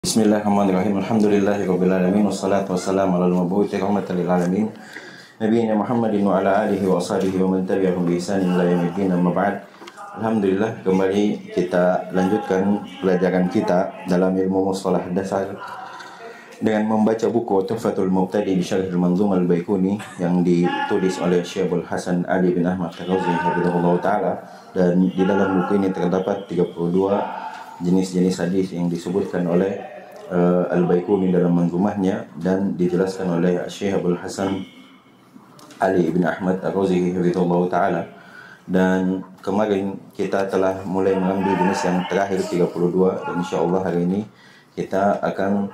Bismillahirrahmanirrahim. Alhamdulillahirabbil alamin wassalatu wassalamu alal mabu'uthi rahmatan lil alamin nabiyina Muhammadin wa ala alihi wa ashabihi wa man tabi'ahum bi ihsan ila yaumil amma ba'd. Alhamdulillah, kembali kita lanjutkan pelajaran kita dalam ilmu mustalah dasar dengan membaca buku Tuhfatul Mubtadi bi Syarh al-Manzumah al-Baiquni yang ditulis oleh Syekhul Hasan Ali bin Ahmad Ar-Razi hafizahullah taala, dan di dalam buku ini terdapat 32 jenis-jenis hadis yang disebutkan oleh Al-Baiquni dalam manzumahnya dan dijelaskan oleh Syekh Abdul Hasan Ali bin Ahmad Ar-Razi hafizahullah taala. Dan kemarin kita telah mulai mengambil jenis yang terakhir 32, dan insyaallah hari ini kita akan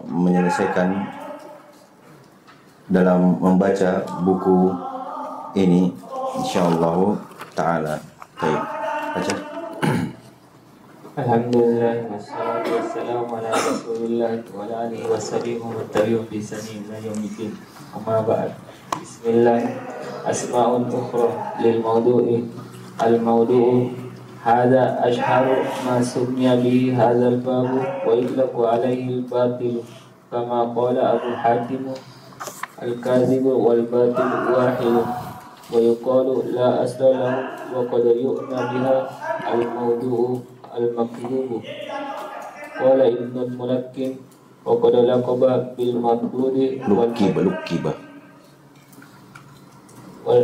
menyelesaikan dalam membaca buku ini insyaallah taala. Baik, baca. Alhamdulillah wassalatu wassalamu ala Rasulillah wa ala alihi washabihi wa tabi'in bi ihsan ila yaumiddin. Amma ba'd. Bismillah. Asma'un ukhra lil mawdu'i. Al mawdu'u hadha ashharu ma summiya bihi hadha al bab wa yutlaqu alayhi al batil kama qala Abu Hatim al kadhib wal batil wahid wa yuqalu la asla lahu wa qad yu'na biha al mawdu'u al-makdhub. Qala Ibn al-Mulakkin wa qad laqaba bil mardud wal lukiba wa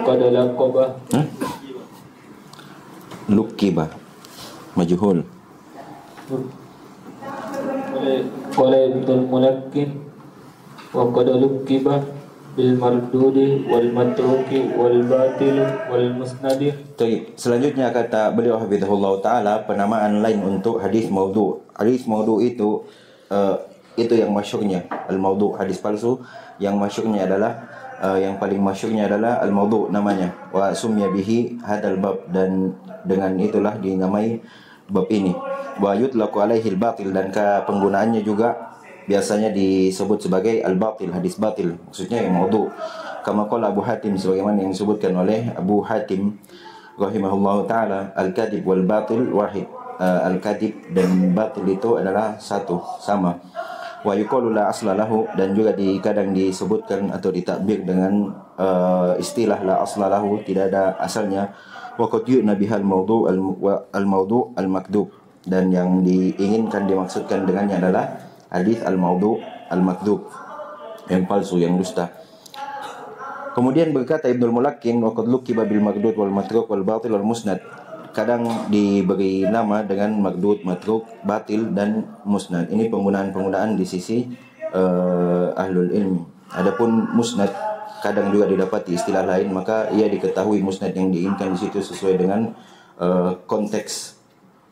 qad laqaba lukiba majhul. Qala Ibn al-Mulakkin wa qad lukiba bil mardudi wal matruki wal batil wal musnadi. Selanjutnya kata beliau hafizahullah taala, penamaan lain untuk hadis maudhu'. Hadis maudhu' itu yang masyhurnya al-maudhu', hadis palsu. Yang masyhurnya adalah yang paling masyhurnya adalah al-maudhu' namanya. Wa sumya bihi hadzal bab, dan dengan itulah dinamai bab ini. Wa yutlaqu alaihi al-batil, dan penggunaannya juga biasanya disebut sebagai al-batil, hadis batil, maksudnya yang maudhu'. Kama qala Abu Hatim, sebagaimana yang disebutkan oleh Abu Hatim rahimahullah taala, al-kadhib wal batil wahid. Al-kadhib dan batil itu adalah satu, sama. Wa yuqalu la asla lahu, dan juga kadang disebutkan atau ditakbir dengan istilah la asla lahu, tidak ada asalnya. Wa qad yu'na bihal maudhu' al-maudhu' al-makdhub, dan yang diinginkan dimaksudkan dengannya adalah hadis al-maudhu' al-makdhub, yang palsu, yang dusta. Kemudian berkata Ibnul Mulakkin, wa qad lukiba bil maghdud wal matruk wal batil wal musnad. Kadang diberi nama dengan maghdud, matruk, batil dan musnad. Ini penggunaan-penggunaan di sisi ahlul ilmi. Adapun musnad kadang juga didapati istilah lain, maka ia diketahui musnad yang diinginkan di situ sesuai dengan konteks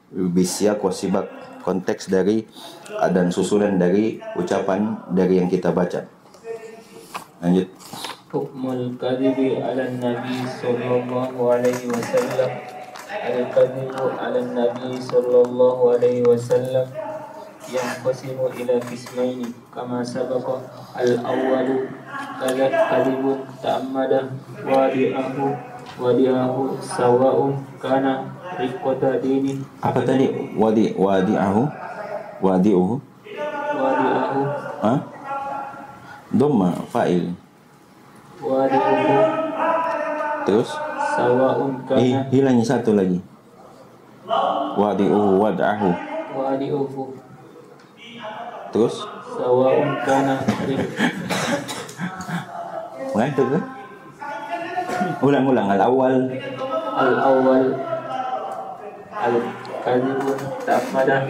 bisyak wasibak, konteks dari dan susulan dari ucapan dari yang kita baca. Lanjut. Hukmul kadhibi ala nabi sallallahu alaihi wasallam. Al-kadhibu ala nabi sallallahu alaihi wasallam yanqasimu ila qismaini kama sabaqa. Al-awwalu kadhibun ta'ammada wadi'ahu sawa'un kana riqata dini. Apa tadi? Wadi'uhu. Hah? Dhamma fa'il. Wadi'uhu. Terus? Sawa'un kana. Hilangnya satu lagi. Wadi'uhu wad'ahu. Wadi'uhu. Terus? Sawa'un kana. Mengantuk kan? Ulang-ulang. Al-awwal al-kadhibu ta'ammada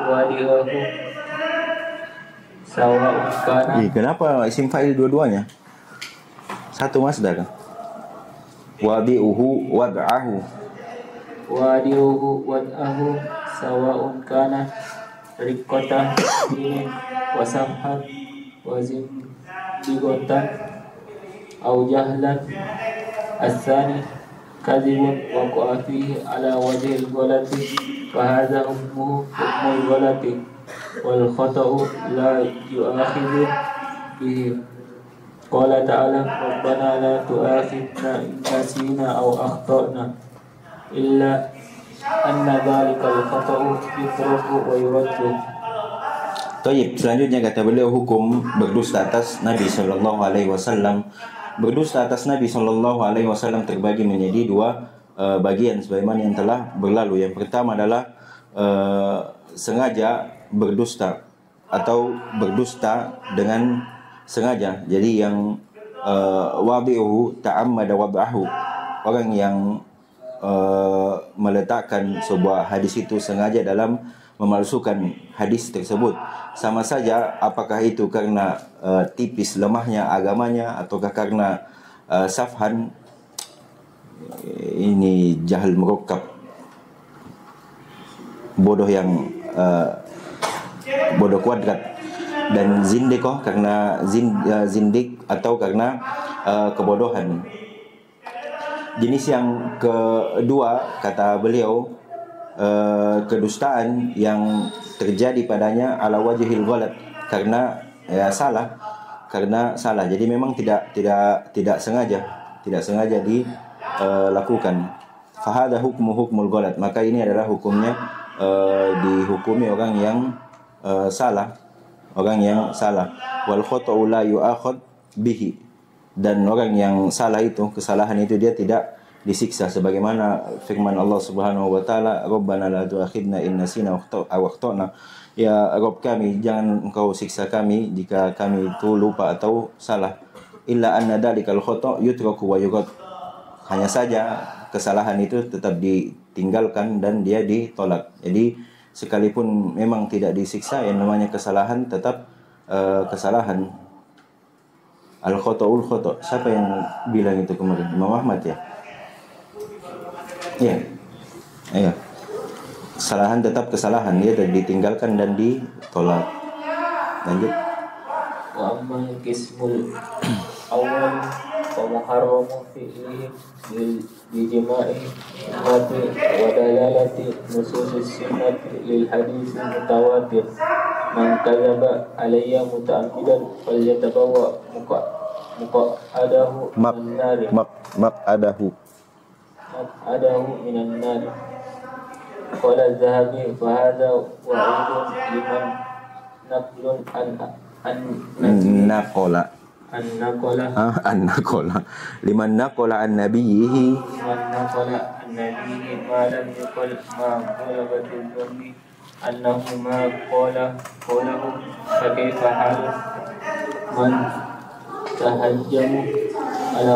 wadi'uhu sawa'un kana. Kenapa isim fa'il dua-duanya? Satu masdar. Wadi'uhu wad'ahu. Wadi'uhu wad'ahu sawa'un kana riqatan dinin wa samhan wa zindigotan au jahlan. As-sani kadhibun waqa'a fihi ala wajhil ghalati wa hadha hukmuhu hukmul ghalati wal khata'u la yu'akhidhu bihi. Qala ta'ala rabbana la tu'akhidna in nasina aw akhtana إلا أن ذلك الخطأ يترك ويرد. Taib, selanjutnya kata beliau hukum berdusta atas Nabi sallallahu alaihi wasallam. Berdusta atas Nabi sallallahu alaihi wasallam terbagi menjadi dua bagian sebagaimana yang telah berlalu. Yang pertama adalah sengaja berdusta atau berdusta dengan sengaja. Jadi yang wadi'uhu ta'ammada wad'ahu, orang yang meletakkan sebuah hadis itu sengaja dalam memalsukan hadis tersebut, sama saja apakah itu karena tipis lemahnya agamanya ataukah karena safhan, ini jahil murakkab, bodoh yang bodoh kuadrat, dan zindikoh karena zindik atau karena kebodohan. Jenis yang kedua kata beliau, kedustaan yang terjadi padanya ala wajhil ghalat, karena salah, jadi memang tidak sengaja dilakukan. Fahada hukmul ghalat, maka ini adalah hukumnya dihukumi orang yang salah. Wal khata'u la yu'akhad bihi, dan orang yang salah itu, kesalahan itu dia tidak disiksa, sebagaimana firman Allah Subhanahu wa taala, Rabbana la tu'akhidna in nasina aw akhtana, ya Rabb kami, jangan engkau siksa kami jika kami itu lupa atau salah. Illa anna dalikal khata' yutraku wa yurad, hanya saja kesalahan itu tetap ditinggalkan dan dia ditolak. Jadi sekalipun memang tidak disiksa, yang namanya kesalahan tetap kesalahan. Al khata'ul khata', siapa yang bilang itu kemarin? Imam Ahmad ya? Iya. Kesalahan tetap kesalahan, dia ditinggalkan dan ditolak. Lanjut. Wa amma al-qismul awal fa muharramu fi'lihi bi jima'i mati wa dalalati nususis sunnati lil hadis mutawatir. Man kadzaba alayya muta'ammidan falyatabawwa maq'adahu minan nar. Maq'adahu minan nar. Qala az-Zahabi fa hadha wa'idun liman naqlun liman naqala an nabiyhi ma lam yuqal ma balagatil dhanni annahu ma qalahu fa kaifa hal man tahajjama ala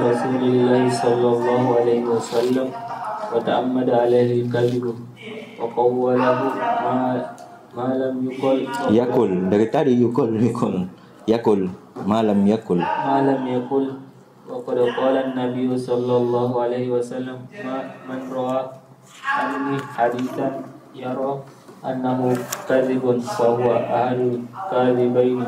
rasulillah sallallahu alaihi wasallam wa ta'ammada alaihi al-kadhib wa qawwalahu ma lam yakul, dari tadi yakul ma lam yakul wa qad qala an-nabiy sallallahu alaihi wasallam man ra'a anni hadithan yara annahu kadhibun fa huwa ahlul kadhibaini.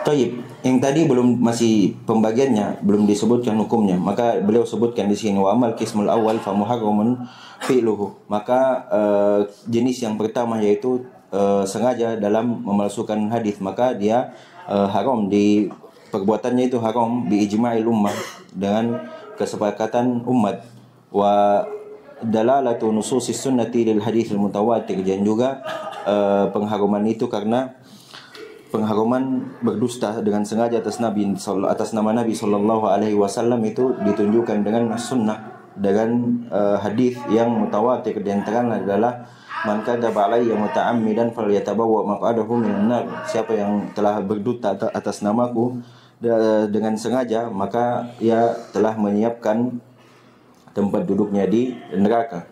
Taib, yang tadi masih pembagiannya belum disebutkan hukumnya, maka beliau sebutkan di sini wa amal qismul awal fa muharramun fi'luhu, maka jenis yang pertama yaitu sengaja dalam memalsukan hadis, maka dia haram, di perbuatannya itu haram bi ijma'il ummah, dengan kesepakatan umat. Wa dalalatu nususis sunnati lil hadis al mutawatir, dan juga pengharuman itu karena pengharuman berdusta dengan sengaja atas nama Nabi sallallahu alaihi wasallam itu ditunjukkan dengan sunnah, dengan hadis yang mutawatir. Di antaranya adalah man kadzaba alayya muta'ammidan falyatabawwa maq'adahu minan nar, siapa yang telah berdusta atas namaku dengan sengaja, maka ia telah menyiapkan tempat duduknya di neraka.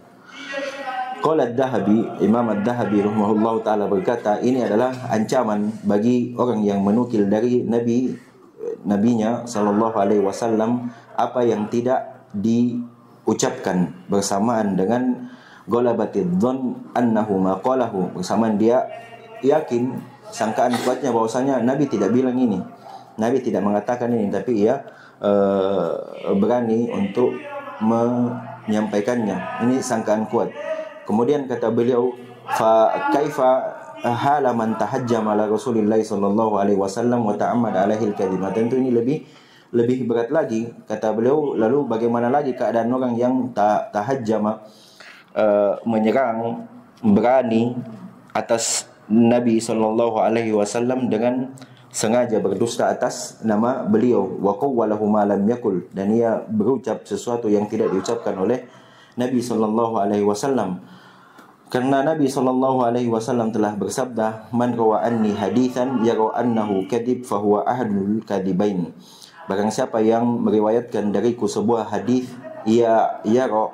Qala ad-Dahabi, Imam ad-Dahabi rahimahullahu taala berkata, ini adalah ancaman bagi orang yang menukil dari nabinya sallallahu alaihi wasallam apa yang tidak diucapkan bersamaan dengan ghalabatidh dhon annahu maqalahu, bersamaan dia yakin, sangkaan kuatnya bahwasanya Nabi tidak bilang ini, Nabi tidak mengatakan ini, tapi ia berani untuk menyampaikannya. Ini sangkaan kuat. Kemudian kata beliau, fa kaifa hala man tahajjama ala Rasulillah sallallahu alaihi wasallam wa ta'ammada alaihi al-kadhib. Tentu ini lebih lebih berat lagi, kata beliau, lalu bagaimana lagi keadaan orang yang tahajjama, menyerang berani atas Nabi SAW dengan sengaja berdusta atas nama beliau, wa qawwalahu ma lam yakul, dan ia berucap sesuatu yang tidak diucapkan oleh Nabi SAW. Karena Nabi SAW telah bersabda, man rawa anni hadithan yara annahu kadhib fahuwa ahadul kadhibain. Barang siapa yang meriwayatkan dariku sebuah hadis, ia yara,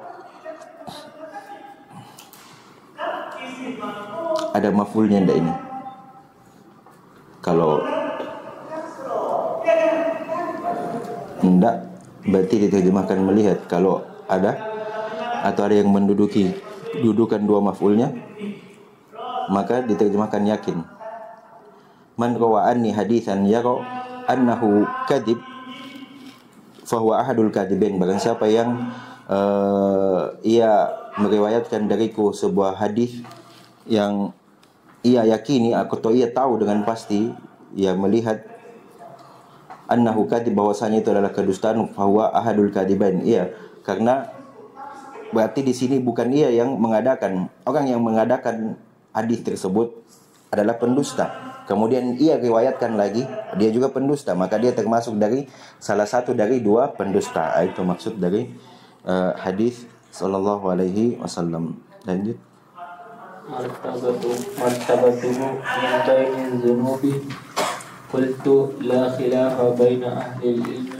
ada maf'ulnya ndak ini? Kalau ndak berarti diterjemahkan melihat. Kalau ada atau ada yang menduduki dudukan dua maf'ulnya, maka diterjemahkan yakin. Man rawa anni haditsan yara annahu kadhib fahuwa ahadul kadhibin. Barang siapa yang ia meriwayatkan dariku sebuah hadis yang ia yakini atau ia tahu dengan pasti, ia melihat annahu kadhib, bahwasanya itu adalah kedustaan, fahuwa ahadul kadhibain. Iya, karena berarti di sini bukan ia yang mengadakan, orang yang mengadakan hadis tersebut adalah pendusta. Kemudian ia riwayatkan lagi, dia juga pendusta, maka dia termasuk dari salah satu dari dua pendusta. Itu maksud dari hadis sallallahu alaihi wasallam. Lanjut. Martabatuhu min bainil zunubi qultu la khilafa baina ahli ilmi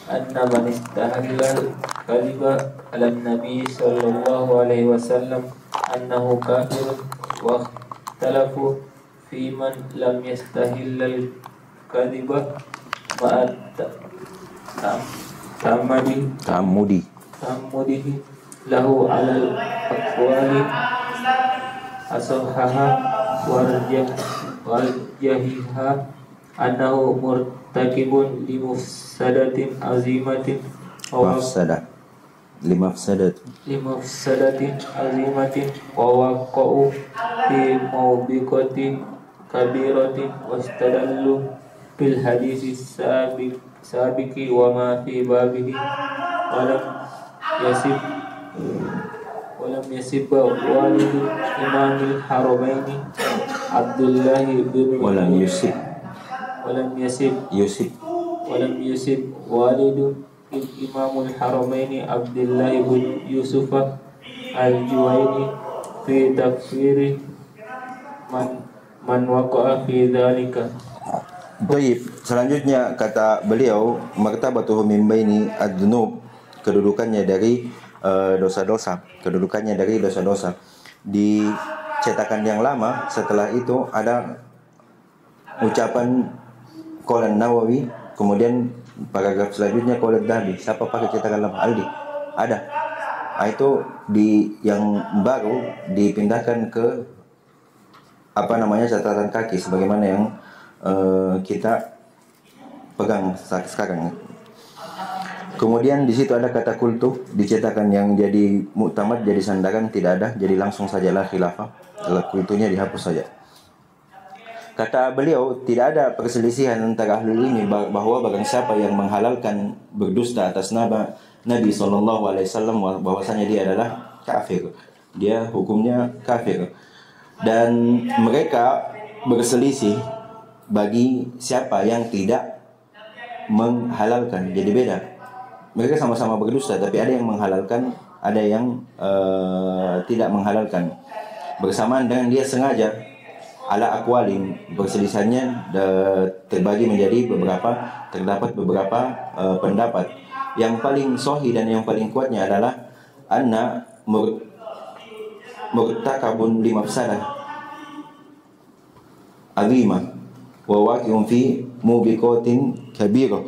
anna man istahalla kadhiba ala nabi sallallahu alaihi wasallam annahu kafir, wa ikhtalafu fi man lam yastahillal kadhiba ma'at ta'ammudihi lahu alal aqwali asahhaha warjahiha annahu murtakibun li mufsadatin azimatin limafsadatin azimatin wa waqa'u fi mawbiqatin kabiratin wastadallu bil hadisi sabiqi wa ma fi babihi walam yasib walidu imamil haramaini Abdullah bin Walam yusib walidu imamul haramaini Abdullah bin Yusuf al-Juwaini fi takfiri man waqa'a fi dzalika. Baik, selanjutnya kata beliau, martabatuhu min baini ad-dunub, kedudukannya dari dosa-dosa. Di cetakan yang lama setelah itu ada ucapan Qala Nawawi, kemudian paragraf selanjutnya Qala Dhahabi. Siapa pakai cetakan lama? Aldi. Ada. Itu di yang baru dipindahkan ke catatan kaki sebagaimana yang kita pegang sekarang. Kemudian di situ ada kata kultu, dicetakan yang jadi muktamad, jadi sandaran tidak ada, jadi langsung sajalah khilafah. Kultunya dihapus saja. Kata beliau, tidak ada perselisihan antara ahli ini bahwa barang siapa yang menghalalkan berdusta atas nama Nabi SAW, bahwasanya dia adalah kafir. Dia hukumnya kafir. Dan mereka berselisih bagi siapa yang tidak menghalalkan. Jadi beda. Mereka sama-sama berdusta, tapi ada yang menghalalkan, ada yang tidak menghalalkan. Bersamaan dengan dia sengaja ala akwalin, perselisihannya terbagi menjadi terdapat beberapa pendapat. Yang paling sahih dan yang paling kuatnya adalah anna murtakabun limafsadah azimah wa waqi'un fi mubiqatin kabirah,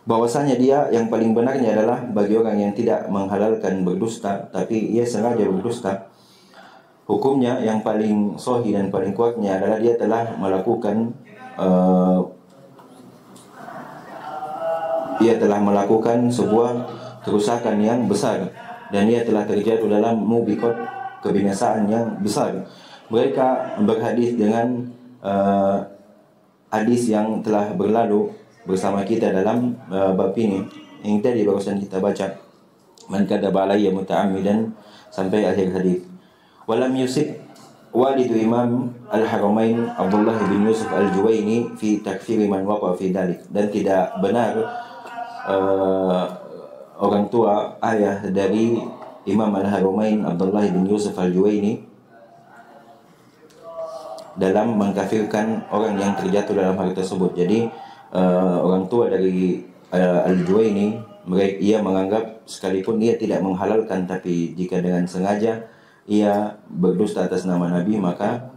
bahwasanya dia yang paling benarnya adalah bagi orang yang tidak menghalalkan berdusta tapi ia sengaja berdusta, hukumnya yang paling sahih dan paling kuatnya adalah dia telah melakukan sebuah kerusakan yang besar, dan ia telah terjatuh dalam mubiqat, kebinasaan yang besar. Mereka berhadis dengan hadis yang telah berlalu bersama kita dalam bab ini yang tadi barusan kita baca, man kadzaba alayya muta'ammidan sampai akhir hadis. Walam yusib walidu Imam Al-Haramain Abdullah bin Yusuf Al-Juwaini fi takfiri man waqa fi dalik, dan tidak benar orang tua ayah dari Imam Al-Haramain Abdullah bin Yusuf Al-Juwaini dalam mengkafirkan orang yang terjatuh dalam hal tersebut. Jadi orang tua dari Al-Juwaini, ia menganggap sekalipun ia tidak menghalalkan, tapi jika dengan sengaja ia berdusta atas nama Nabi, maka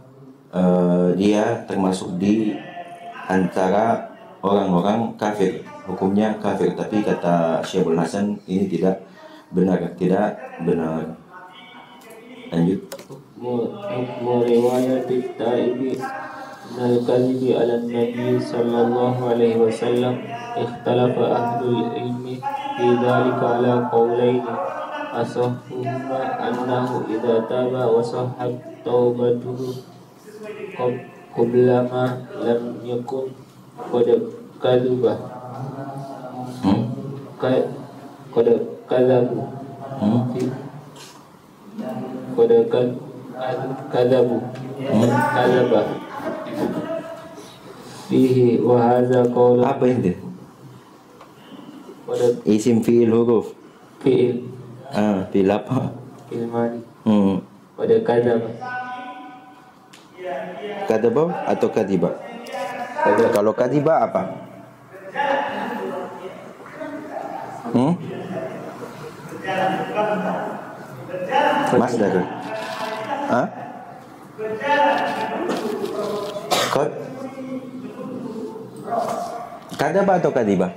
dia termasuk di antara orang-orang kafir, hukumnya kafir. Tapi kata Syekhul Hasan ini tidak benar. Lanjut. Hukmu riwayat at-Taibi minal kadhibi ala Nabi sallallahu alaihi wasallam. Ikhtalafa ahlul ilmi fi dhalika ala qawlaini, asahhuhuma annahu idza taba wa sahhat taubatuhu qabla ma lam yakun qad kadzuba qad kadzabu kadzaba fihi wa hadza qaul. Apa ini? Isim fi'il huruf. Fi'il. Fi'il apa? Fi'il madi. Pada Kadzaba atau kadiba? Kalau kadiba apa? Masdar. Kod? Kadzaba atau kadiba?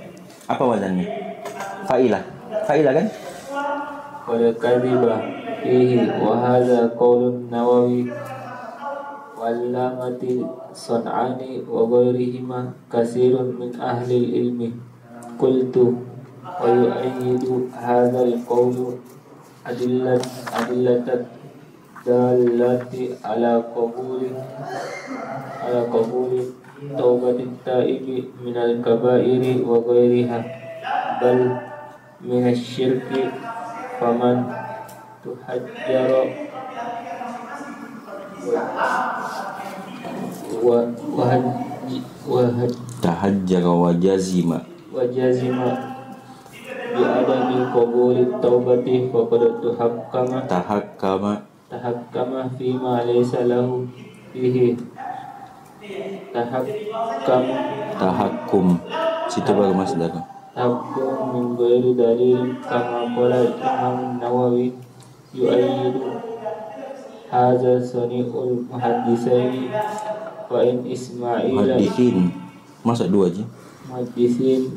Apa wazannya? Fa'ilah. Fa'ilah kan? Qad kadhiba fihi wa hadza qaulun Nawawi wallamati Sun'ani wa ghairihima kasirun min ahli ilmi. Qultu wa yu'ayyidu hadza al-qawlu adillatan dalati ala qabuli taubatit taibi minal kabairi wa ghairiha bal minasyirki faman tuhajjara tahajjara wa jazima bi adami qabuli taubati faqad tahakkama fima laysa lahu fihi tahakkum. Situ baru masdar. tahakkum min ghairi dalil kama qala Imam Nawawi yu'ayyidu hadza sani'ul muhaddisin fa in Ismaila Muhaddisin. Masa dua aja? muhaddisin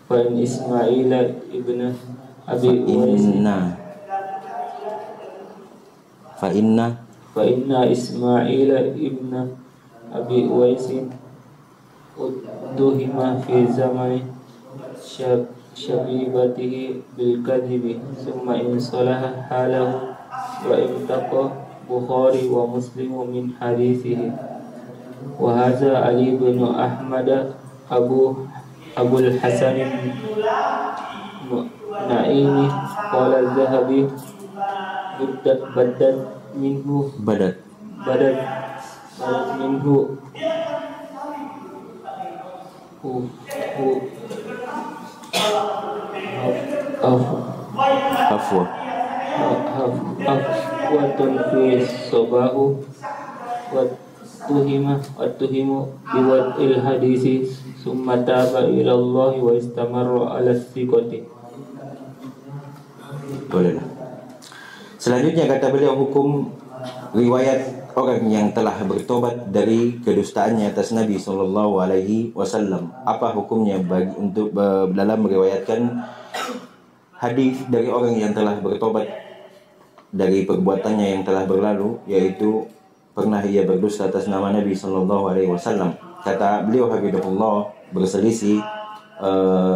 fa in Ismaila ibnu Abi Uwais fa inna Ismaila ibnu Abi Uwais udduhima fi zamani syabibatihi bil kadhibi summa in salaha halahu wa imtaqa Bukhari wa Muslim min hadithihi wa hadza Ali bin Ahmad Abul Hasan Naimi qala az-Zahabi badat minhu afwatun fi sabahu wa tuhimu biwad'il hadisi summa taba ila Allah wa istamarra ala thiqati. Boleh. Selanjutnya kata beliau, hukum riwayat orang yang telah bertobat dari kedustaannya atas Nabi sallallahu alaihi wasallam. Apa hukumnya bagi untuk dalam meriwayatkan hadis dari orang yang telah bertobat dari perbuatannya yang telah berlalu, yaitu pernah ia berdusta atas nama Nabi sallallahu alaihi wasallam. Kata beliau hafizahullah, berselisih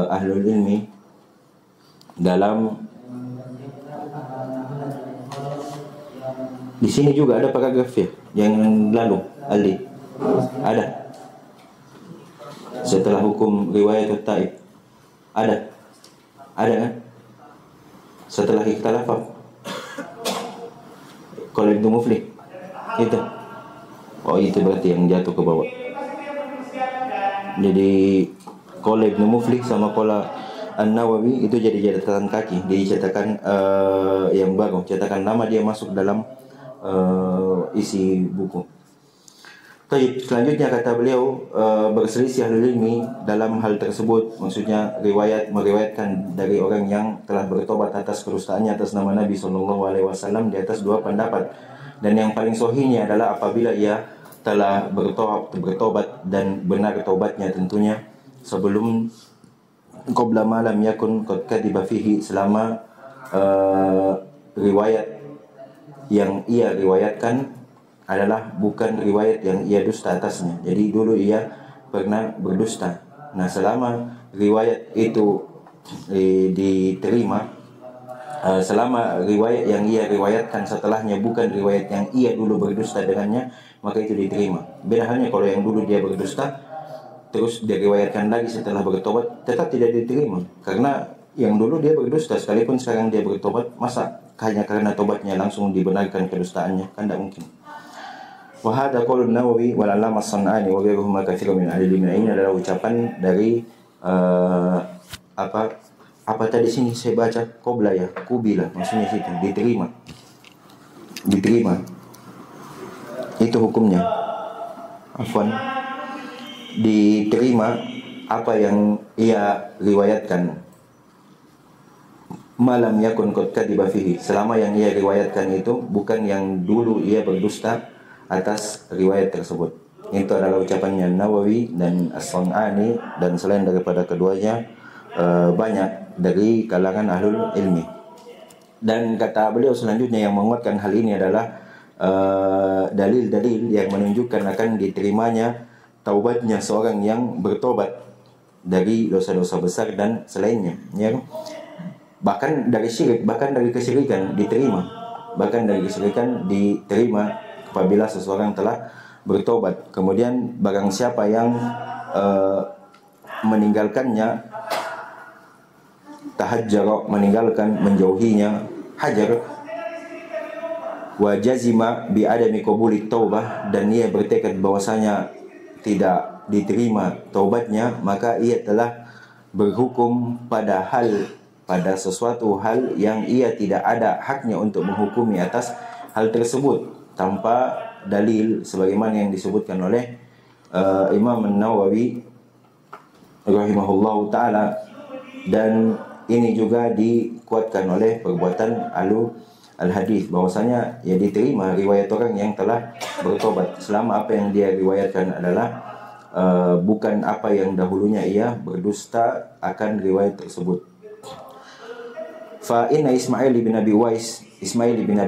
ahlul ilmi dalam. Di sini juga ada paragraf ya yang lalu, Ali. Ada. setelah hukum riwayat taib? Ada kan? Setelah ikhtilaf kalau Ibnu Muflih itu, oh itu berarti yang jatuh ke bawah. Jadi kalau Ibnu Muflih sama kalau An-Nawawi itu jadi catatan kaki, dicetakan yang baru, cetakan lama dia masuk dalam isi buku. Baik, selanjutnya kata beliau berselisih ahli ilmi dalam hal tersebut, maksudnya meriwayatkan dari orang yang telah bertobat atas kedustaannya atas nama Nabi SAW di atas dua pendapat. Dan yang paling sahihnya adalah apabila ia telah bertobat dan benar tobatnya tentunya sebelum qabla ma lam yakun qad kadiba fihi, selama riwayat yang ia riwayatkan adalah bukan riwayat yang ia dusta atasnya. Jadi dulu ia pernah berdusta. Nah, selama riwayat itu diterima, selama riwayat yang ia riwayatkan setelahnya bukan riwayat yang ia dulu berdusta dengannya, maka itu diterima. Beda halnya kalau yang dulu dia berdusta terus diriwayatkan lagi setelah bertobat, tetap tidak diterima. Karena yang dulu dia berdusta, sekalipun sekarang dia bertobat, masa hanya karena tobatnya langsung dibenarkan kedustaannya? Kan tidak mungkin. Wahada qaulun Nawawi wal Allamah As-San'ani wa ghairuhuma katsirun min ahli ilmi. Ini adalah ucapan dari apa tadi sini saya baca qabla ya, kubila, maksudnya situ diterima. Itu hukumnya. Afwan. Diterima apa yang ia riwayatkan. Malam yakun qad kadiba fihi, selama yang ia riwayatkan itu bukan yang dulu ia berdusta atas riwayat tersebut. Itu adalah ucapannya Nawawi dan As-San'ani, dan selain daripada keduanya banyak dari kalangan ahlul ilmi. Dan kata beliau selanjutnya yang menguatkan hal ini adalah dalil-dalil yang menunjukkan akan diterimanya taubatnya seorang yang bertobat dari dosa-dosa besar dan selainnya, ya. Bahkan dari syirik, bahkan dari kesyirikan diterima. Bahkan dari kesyirikan diterima apabila seseorang telah bertobat. Kemudian barang siapa yang meninggalkannya, tahajjara, meninggalkan, menjauhinya, hajar, wa jazima bi adami qabuli taubah, dan ia bertekad bahwasanya tidak diterima taubatnya, maka ia telah berhukum pada sesuatu hal yang ia tidak ada haknya untuk menghukumi atas hal tersebut tanpa dalil, sebagaimana yang disebutkan oleh Imam An-Nawawi rahimahullahu ta'ala. Dan ini juga dikuatkan oleh perbuatan al-hadis, bahwasanya ya diterima riwayat orang yang telah bertobat selama apa yang dia riwayatkan adalah bukan apa yang dahulunya ia berdusta akan riwayat tersebut. Fa inna Ismail bin Abi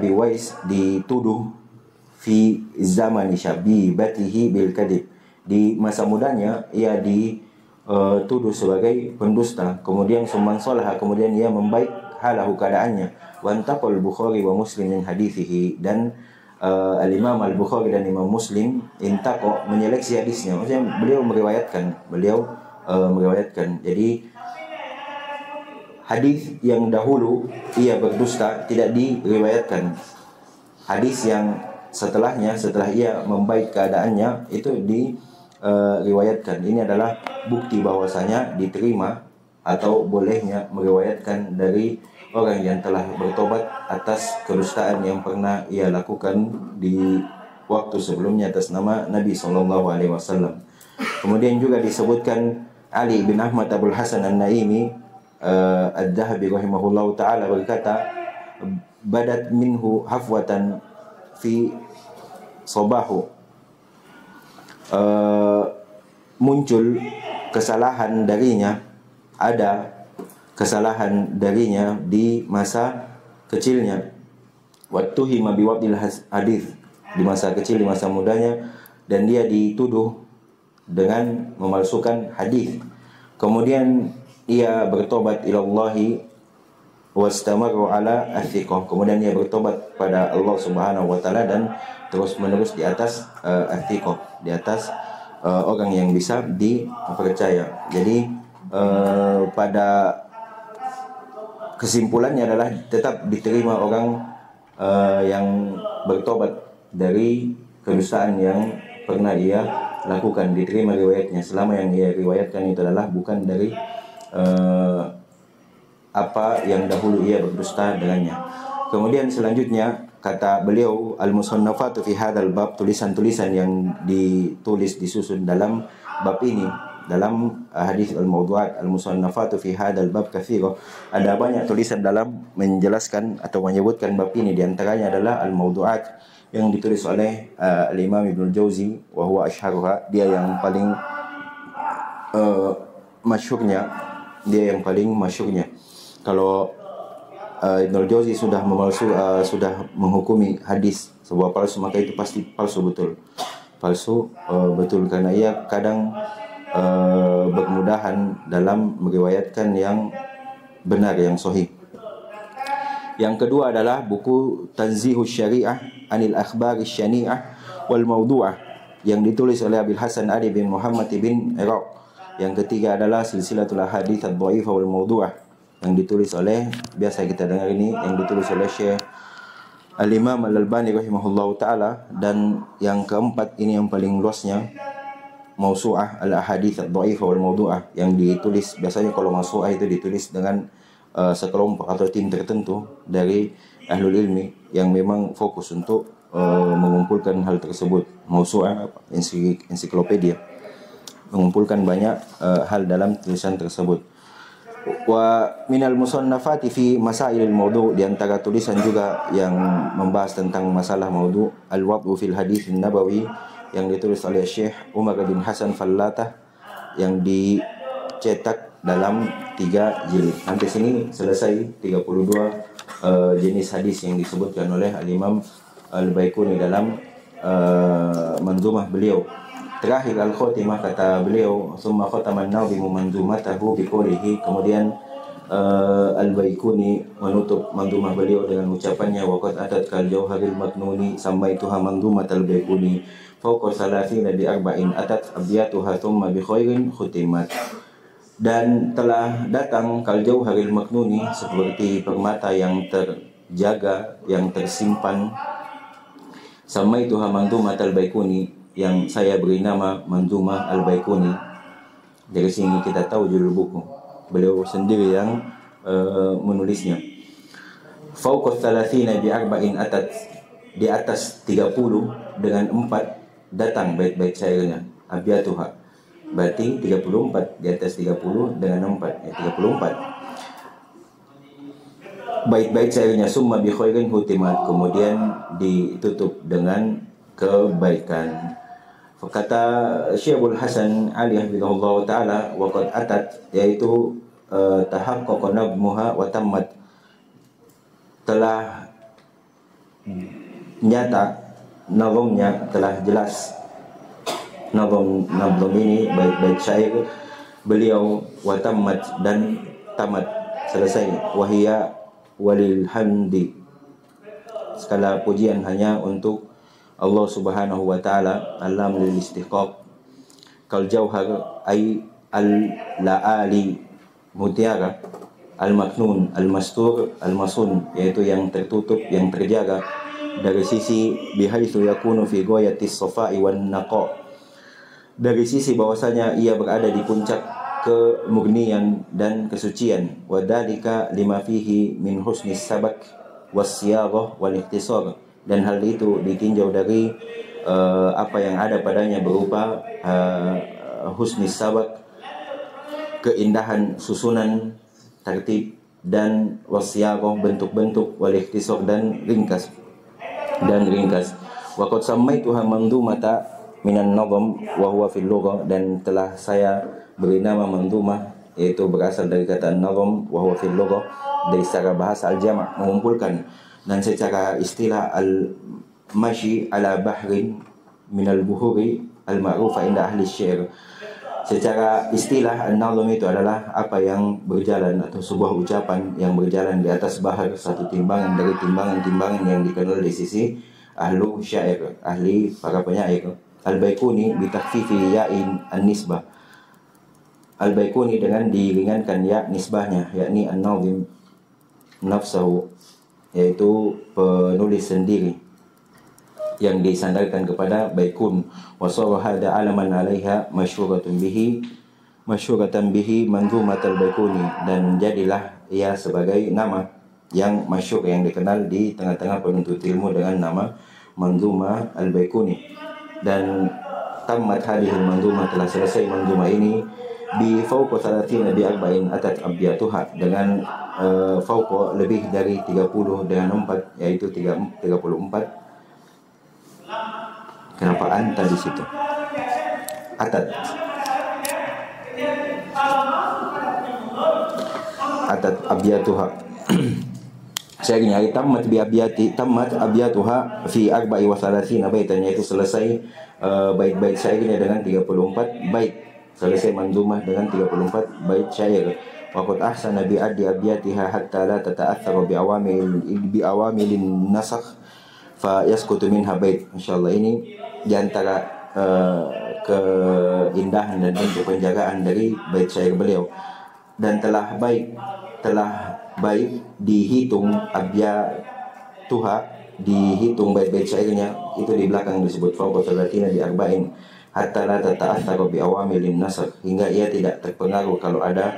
Wais dituduh fi zamani syabibatihi bil kadib, di masa mudanya ia dituduh sebagai pendusta. Kemudian summan salaha, kemudian ia membaik halahu keadaannya. Wa antaqal Bukhari wa Muslim min hadithihi, dan al-Imam Al-Bukhari dan Imam Muslim intaqo, menyeleksi hadisnya, maksudnya beliau meriwayatkan. Jadi hadis yang dahulu ia berdusta tidak diriwayatkan. Hadis yang setelah ia membaik keadaannya itu diriwayatkan. Ini adalah bukti bahwasanya diterima atau bolehnya meriwayatkan dari orang yang telah bertobat atas kedustaan yang pernah ia lakukan di waktu sebelumnya atas nama Nabi SAW. Kemudian juga disebutkan Ali bin Ahmad Abul Hasan An-Naimi Ad-Dahabi rahimahullahu ta'ala berkata, badat minhu hafwatan fi sobahu, muncul kesalahan darinya, ada kesalahan darinya di masa kecilnya. Wattuhima biwadil hadis, di masa kecil, di masa mudanya, dan dia dituduh dengan memalsukan hadis. Kemudian ia bertobat ilallahi wastamaru ala athiqah, kemudian ia bertobat pada Allah Subhanahu wa taala dan terus menerus di atas athiqah, di atas orang yang bisa dipercaya. Jadi pada kesimpulannya adalah tetap diterima orang yang bertobat dari kedustaan yang pernah ia lakukan, diterima riwayatnya selama yang ia riwayatkan itu adalah bukan dari apa yang dahulu ia berdusta dengannya. Kemudian selanjutnya kata beliau, al-musannafatu fi hadzal bab, tulisan-tulisan yang ditulis disusun dalam bab ini, dalam hadis al-mawdu'at, al-musannafatu fi hadzal bab katsira. Ada banyak tulisan dalam menjelaskan atau menyebutkan bab ini, di antaranya adalah al-mawdu'at yang ditulis oleh al-Imam Ibnu Jauzi, wa huwa asyharuha, dia yang paling masyhurnya, dia yang paling masyhurnya. Kalau Ibnu Jauzi sudah sudah menghukumi hadis sebuah palsu, maka itu pasti palsu betul. Palsu betul, karena ia kadang berkemudahan dalam meriwayatkan yang benar, yang sahih. Yang kedua adalah buku Tanzihus Syariah Anil Akhbari Syani'ah wal Mawdu'ah yang ditulis oleh Abil Hasan Ali bin Muhammad bin Iraq. Yang ketiga adalah Silsilatul Ahadits Ad-Dha'ifah wal Mawdu'ah yang ditulis oleh, biasa kita dengar ini, yang ditulis oleh Syekh Al-Imam Al-Albani rahimahullahu ta'ala. Dan yang keempat, ini yang paling luasnya, Mausu'ah Al-Ahadits Ad-Dha'ifah wal Mawdu'ah, yang ditulis, biasanya kalau Mausu'ah itu ditulis dengan sekelompok atau tim tertentu dari ahlul ilmi yang memang fokus untuk mengumpulkan hal tersebut. Mausu'ah ensiklopedia, mengumpulkan banyak hal dalam tulisan tersebut. Wa minal musannafati fi masailil maudu', di antara tulisan juga yang membahas tentang masalah maudu', al-wad'u fil hadits nabawi yang ditulis oleh Syekh Umar bin Hasan Fallatah, yang dicetak dalam 3 jilid. Sampai sini selesai 32 jenis hadis yang disebutkan oleh al-Imam Al-Baiquni dalam manzumah beliau. Terakhir al-khotimah, kata beliau, summa khataman nadhimu manzumatahu biqoulihi, kemudian Al-Baiquni menutup manzumah beliau dengan ucapannya, waqad atat kal jauharil maknuni sammaituha manzumatal Baiquni fawqa salatina bi arba'in atat abyatuha thumma bi khairin khutimat. Dan telah datang kal jauharil maknuni, seperti permata yang terjaga, yang tersimpan, sammaituha manzumatal Baiquni, yang saya beri nama Manzumah Al-Baiquni. Dari sini kita tahu judul buku, beliau sendiri yang menulisnya. Fauqa thalathina bi arba'in atat, di atas 30 dengan 4 datang bait-bait syairnya. Abyatuha, berarti 34, di atas 30 dengan 4, ya 34 bait-bait syairnya. Summa bi khairin hutimat, kemudian ditutup dengan kebaikan. Kata Syekhul Hasan Ali hafizahullah ta'ala, waqad atat, yaitu tahaqqaqa nabmuha wa tammat, telah nyata nazamnya, telah jelas nazam ini, bait-bait syair beliau, wa tammat, dan tamat, selesai. Wahia walil hamdi, segala pujian hanya untuk Allah Subhanahu wa ta'ala. Alam lil istiqaq, kal jauhar ay al-la'ali, mutiara, al-maknun, al-mastur, al-masun, yaitu yang tertutup, yang terjaga, dari sisi bihaitsu yakunu fi ghayatis safa'i wan naqa, dari sisi bahwasanya ia berada di puncak kemurnian dan kesucian. Wa dzalika lima fihi min husnis sabak was siyaghah wal ikhtisar, dan hal itu ditinjau dari apa yang ada padanya berupa husnis sabak, keindahan susunan, tertib, dan wasiyaqah, bentuk-bentuk, wal ikhtisar, dan ringkas. Wa qad sammaituha manzumata minan nazam wa huwa fil lughah, dan telah saya beri nama manzumah, yaitu berasal dari kata nazam, wa huwa fil lughah, dari secara bahasa al-jama', mengumpulkan, dan secara istilah al-mashi ala bahrin minal buhuri al-ma'rufa inda ahli syair. Secara istilah an-nazm itu adalah apa yang berjalan, atau sebuah ucapan yang berjalan di atas bahar, satu timbangan dari timbangan-timbangan yang dikenal di sisi ahlu syair, ahli para penyair Al-Baikuni bitakhfifi ya'in an-nisbah. Al-Baikuni dengan diringankan ya nisbahnya, yakni an-nazim nafsahu, yaitu penulis sendiri yang disandarkan kepada Baikun. Wa sara hada alaman 'alaiha masyhuratan bihi manzumatul Baikuni, dan jadilah ia sebagai nama yang masyhur yang dikenal di tengah-tengah penuntut ilmu dengan nama Manzumah Al-Baikuni. Dan tamat hadhihi manzumah, telah selesai manzumah ini bi fawqa 30 bi arba'in atat abyatuha, dengan fawqa lebih dari 30 dengan 4, yaitu 34. Kenapa anta di situ? Atat abyatuha. Saya nyari tamat abyatuha fi arba'i wa thalathina baitan, yaitu selesai bait-bait syairnya dengan 34 bait. Selesai manzumah dengan 34 bait syair. Wa qad ahsana bi addi abyatiha hatta la tata'athara bi awamilin nasakh fa yasqutu minha bait. Insyaallah ini di antara keindahan dan bentuk penjagaan dari bait syair beliau. Dan telah baik dihitung abyatuha, dihitung bait-bait syairnya, itu di belakang disebut fawqa salatina bi arba'in hatta la tata'athara bi awamilin nasakh, hingga ia tidak terpengaruh kalau ada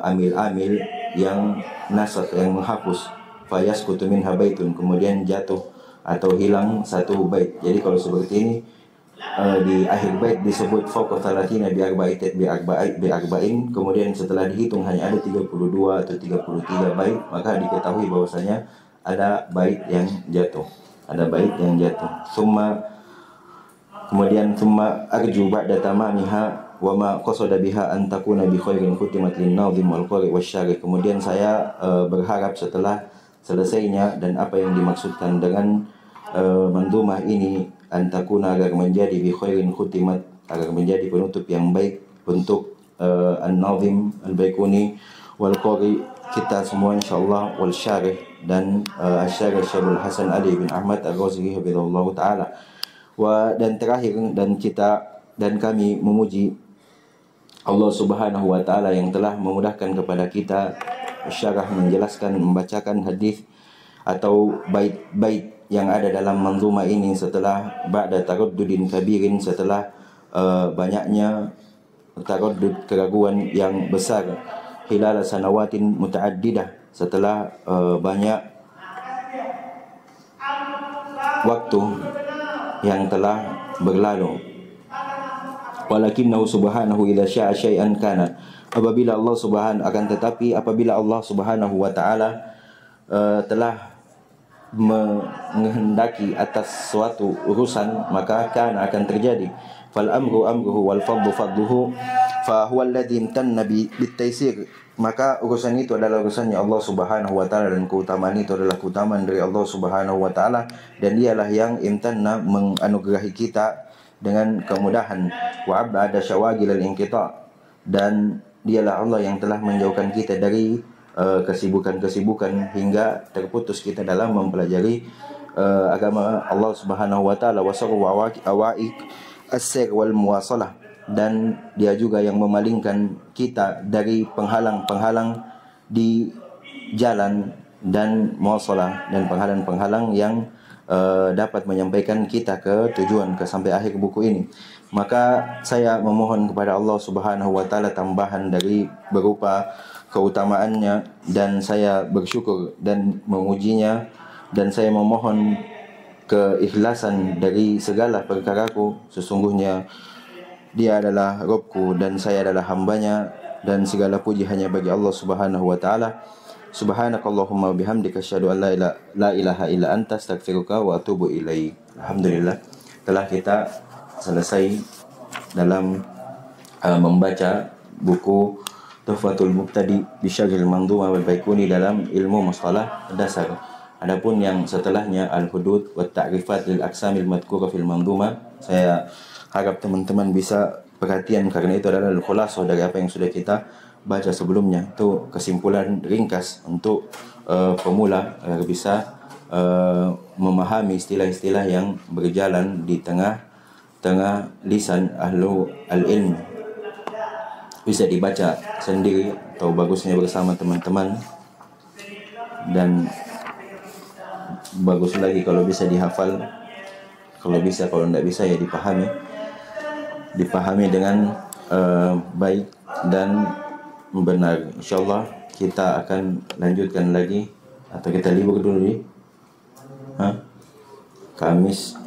amil-amil yang nasakh, yang menghapus. Fa yasqutu minha baitun, kemudian jatuh atau hilang satu bait. Jadi kalau seperti ini di akhir bait disebut fawqa salatina bi arba'in, kemudian setelah dihitung hanya ada 32 atau 33 bait, maka diketahui bahwasanya ada bait yang jatuh, kemudian summa arju ba'da tamamiha wa ma qasada biha an takuna bi khairin khutimat lin nazim wal qari wasyarih. Kemudian saya berharap setelah selesainya dan apa yang dimaksudkan dengan manzumah ini, antakuna, agar menjadi bi khairin khutimat, agar menjadi penutup yang baik untuk an-nazim Al-Baikuni wal qari, kita semua insyaallah, wal syarih, dan asy-syarih Syaikhul Hasan Ali bin Ahmad Ar-Razi hafizahullah taala. Dan terakhir, dan kami memuji Allah Subhanahu wa taala yang telah memudahkan kepada kita syarah, menjelaskan, membacakan hadis atau bait-bait yang ada dalam manzumah ini setelah ba'da taraddudin kabirin, setelah banyaknya taraddud, keraguan yang besar, hilal sanawatin mutaaddidah, setelah banyak waktu yang telah berlalu. Walakinnahu subhanahu idza syaa syai'an kana, apabila Allah Subhanahu wa taala telah menghendaki atas suatu urusan, maka akan terjadi. Fal amru amruhu wal fadlu fadluhu fa huwa alladhi imtanna bitaysir, maka urusan itu adalah urusannya Allah Subhanahu wa taala, dan keutamaan itu adalah keutamaan dari Allah Subhanahu wa taala, dan dialah yang imtanna, menganugerahi kita dengan kemudahan. Wa abada syawagil al-inqita, dan dialah Allah yang telah menjauhkan kita dari kesibukan-kesibukan hingga terputus kita dalam mempelajari agama Allah Subhanahu wa taala. Wasarru awaiq as-sir wal muwasalah, dan dia juga yang memalingkan kita dari penghalang-penghalang di jalan, dan muwasalah, dan penghalang-penghalang yang dapat menyampaikan kita ke tujuan, ke sampai akhir buku ini. Maka saya memohon kepada Allah Subhanahu wa taala tambahan dari berupa keutamaannya, dan saya bersyukur dan memujinya, dan saya memohon keikhlasan dari segala perkaraku. Sesungguhnya Dia adalah Rabbku dan saya adalah hambanya, dan segala puji hanya bagi Allah Subhanahu wa taala. Subhanakallahumma bihamdika asyhadu an la ilaha illa anta astaghfiruka wa atubu ilaik. Alhamdulillah, telah kita selesai dalam membaca buku Tuhfatul Mubtadi bi Syarhil Manzumah Al-Baikuni dalam ilmu mustalah dasar. Adapun yang setelahnya al-hudud wa ta'rifat lil aqsamil madhkura fil manzumah, saya harap teman-teman bisa perhatian, karena itu adalah khulasah dari apa yang sudah kita baca sebelumnya. Itu kesimpulan ringkas untuk pemula agar bisa memahami istilah-istilah yang berjalan di tengah tengah lisan ahlu al-ilm, bisa dibaca sendiri atau bagusnya bersama teman-teman, dan bagus lagi kalau bisa dihafal, kalau tidak bisa ya dipahami dengan baik dan benar. Insyaallah kita akan lanjutkan lagi, atau kita libur dulu nih, Kamis,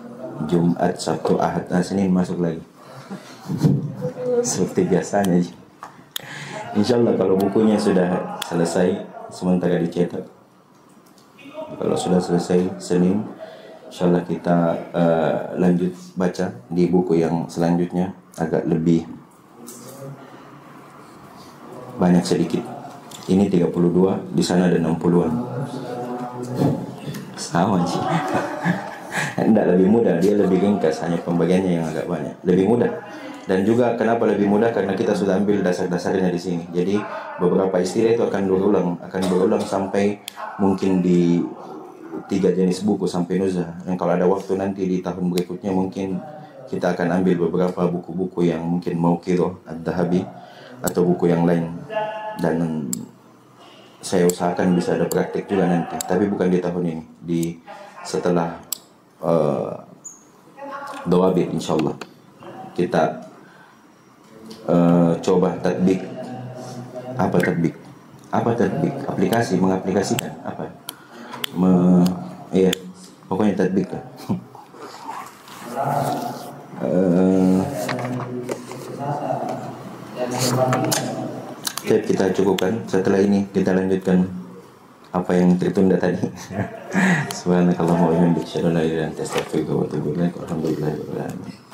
Jumat, Sabtu, Ahad, Senin masuk lagi seperti biasanya. Insyaallah kalau bukunya sudah selesai sementara dicetak, kalau sudah selesai Senin, insyaallah kita lanjut baca di buku yang selanjutnya, agak lebih banyak sedikit. Ini 32, di sana ada 60-an. Sama sih. Tidak lebih mudah, dia lebih ringkas, hanya pembagiannya yang agak banyak. Lebih mudah. Dan juga kenapa lebih mudah? Karena kita sudah ambil dasar-dasarnya di sini. Jadi beberapa istilah itu akan berulang sampai mungkin di 3 jenis buku sampai nuzah. Dan kalau ada waktu nanti di tahun berikutnya, mungkin kita akan ambil beberapa buku-buku yang mungkin Mauqidhah Adz-Dzahabi atau buku yang lain. Dan saya usahakan bisa ada praktek juga nanti, tapi bukan di tahun ini, setelah Dawabit insyaallah kita coba tatbik. Apa tatbik? Aplikasi, mengaplikasikan apa? Iya, pokoknya tatbik lah. Kita cukupkan. Setelah ini kita lanjutkan apa yang tertunda tadi. Subhanakallahumma wa bihamdika asyhadu an la ilaha illa anta astaghfiruka wa atubu ilaik. Alhamdulillahirabbil alamin.